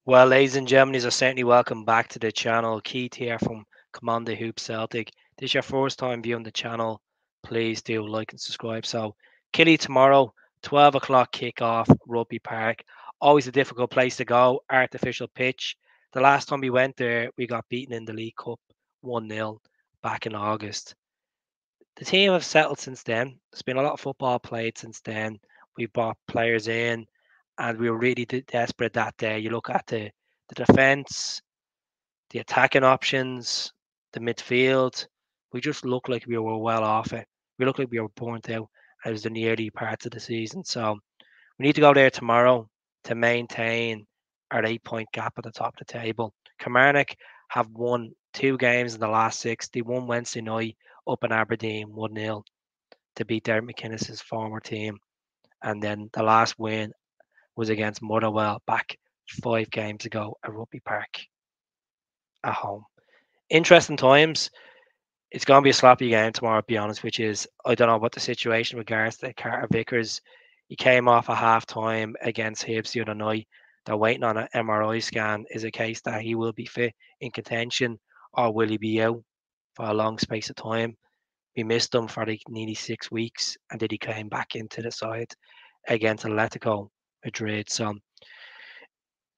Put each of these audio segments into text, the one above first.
Well, ladies and gentlemen, you're certainly welcome back to the channel. Keith here from Command the Hoop Celtic. This is your first time viewing the channel. Please do like and subscribe. So, Killie tomorrow, 12 o'clock kickoff, Rugby Park. Always a difficult place to go, artificial pitch. The last time we went there, we got beaten in the League Cup 1-0 back in August. The team have settled since then. There's been a lot of football played since then. We brought players in, and we were really desperate that day. You look at the defense, the attacking options, the midfield. We just looked like we were well off it. We looked like we were burnt out. It was in the early parts of the season, so we need to go there tomorrow to maintain our 8 point gap at the top of the table. Kilmarnock have won 2 games in the last 6. They won Wednesday night up in Aberdeen 1-0 to beat Derek McInnes's former team. And then the last win was against Motherwell back 5 games ago at Rugby Park at home. Interesting times. It's going to be a sloppy game tomorrow, to be honest, which is, I don't know what the situation regards to Carter Vickers. He came off a half time against Hibs the other night. They're waiting on an MRI scan. Is a case that he will be fit in contention, or will he be out for a long space of time? We missed him for like nearly 6 weeks, and then he came back into the side against Atletico Madrid. So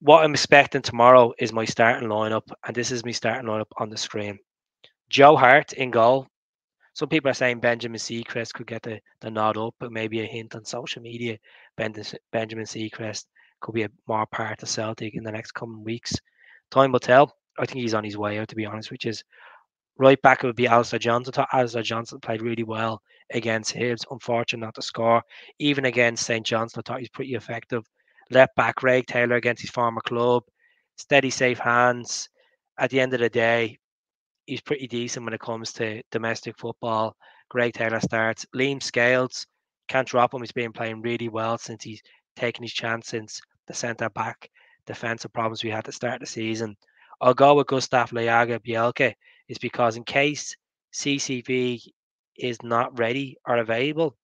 what I'm expecting tomorrow is my starting lineup, and this is my starting lineup on the screen. Joe Hart in goal. Some people are saying Benjamin Seacrest could get the nod up, but maybe a hint on social media. Benjamin Seacrest could be a more part of Celtic in the next coming weeks. Time will tell. I think he's on his way out, to be honest, which is right back. It would be Alistair Johnson. I thought Alistair Johnson played really well against Hibs. Unfortunate not to score. Even against St. Johnson, I thought he's pretty effective. Left back, Craig Taylor against his former club. Steady, safe hands. At the end of the day, he's pretty decent when it comes to domestic football. Greg Taylor starts. Liam Scales, can't drop him. He's been playing really well since he's taken his chance since the centre back defensive problems we had to start the season. I'll go with Gustav Leaga Bielke is because in case CCV is not ready or available,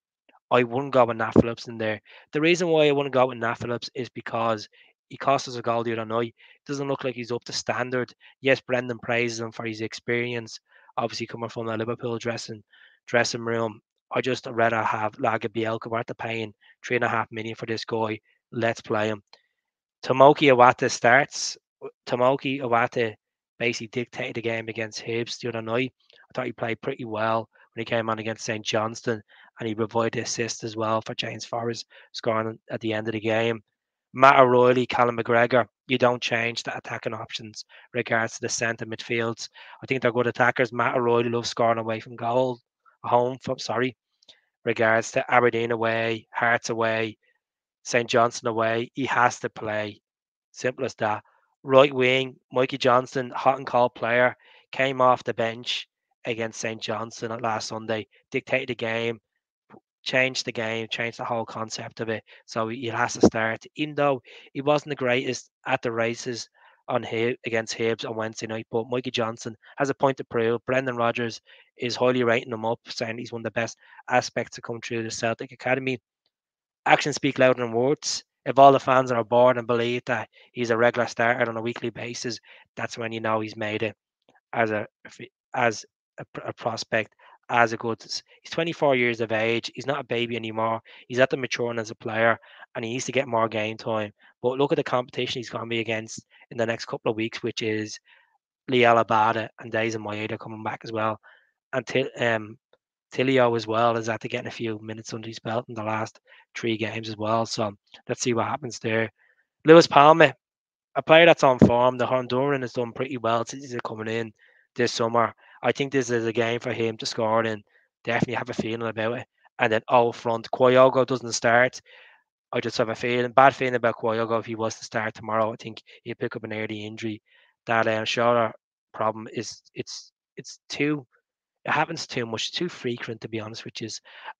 I wouldn't go with Nat Phillips in there. The reason why I wouldn't go with Nat Phillips is because he cost us a goal the other night. Doesn't look like he's up to standard. Yes, Brendan praises him for his experience, obviously coming from the Liverpool dressing room. I just rather have Laga Bielka. We're at paying 3.5 million for this guy. Let's play him. Tomoki Iwata starts. Tomoki Iwata basically dictated the game against Hibs the other night. I thought he played pretty well when he came on against St. Johnston, and he provided assist as well for James Forrest scoring at the end of the game. Matt O'Reilly, Callum McGregor, you don't change the attacking options regards to the centre midfields. I think they're good attackers. Matt O'Reilly loves scoring away from goal, home from, sorry, regards to Aberdeen away, Hearts away, St. Johnson away. He has to play. Simple as that. Right wing, Mikey Johnson, hot and cold player, came off the bench against St. Johnson last Sunday, dictated the game, changed the game, changed the whole concept of it. So he has to start, even though he wasn't the greatest at the races against Hibs on Wednesday night. But Mikey Johnson has a point to prove. Brendan Rodgers is highly rating him up, saying he's one of the best aspects to come through the Celtic Academy. Actions speak louder than words. If all the fans are aboard and believe that he's a regular starter on a weekly basis, that's when you know he's made it as a prospect, as a good. He's 24 years of age. He's not a baby anymore. He's at the maturing as a player, and he needs to get more game time. But look at the competition he's going to be against in the next couple of weeks, which is Lee Alabada and Days and Maeda coming back as well, and Tilio as well is after getting a few minutes under his belt in the last 3 games as well. So let's see what happens there. Lewis Palmer, a player that's on form. The Honduran has done pretty well since he's coming in this summer. I think this is a game for him to score and definitely have a feeling about it. And then front, Kyogo doesn't start. I just have a bad feeling about Kyogo if he was to start tomorrow. I think he'll pick up an early injury. That shoulder problem it's too it happens too much, too frequent to be honest with you.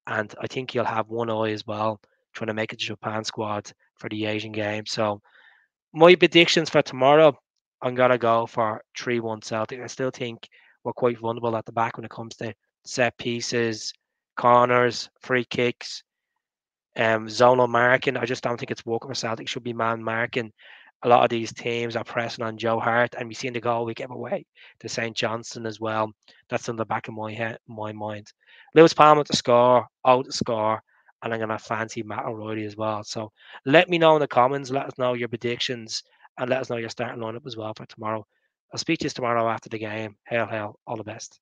And I think he'll have one eye as well, trying to make it to Japan squad for the Asian game. So my predictions for tomorrow, I'm gonna go for 3-1 Celtic. I still think we're quite vulnerable at the back when it comes to set pieces, corners, free kicks, zonal marking. I just don't think it's working for Celtic. Should be man marking. a lot of these teams are pressing on Joe Hart, and we seen the goal we gave away to St. Johnston as well. That's in the back of my mind. Lewis Palmer to score, out to score, and I'm gonna fancy Matt O'Reilly as well. So let me know in the comments. Let us know your predictions, and let us know your starting lineup as well for tomorrow. I'll speak to you tomorrow after the game. Hail, hail, all the best.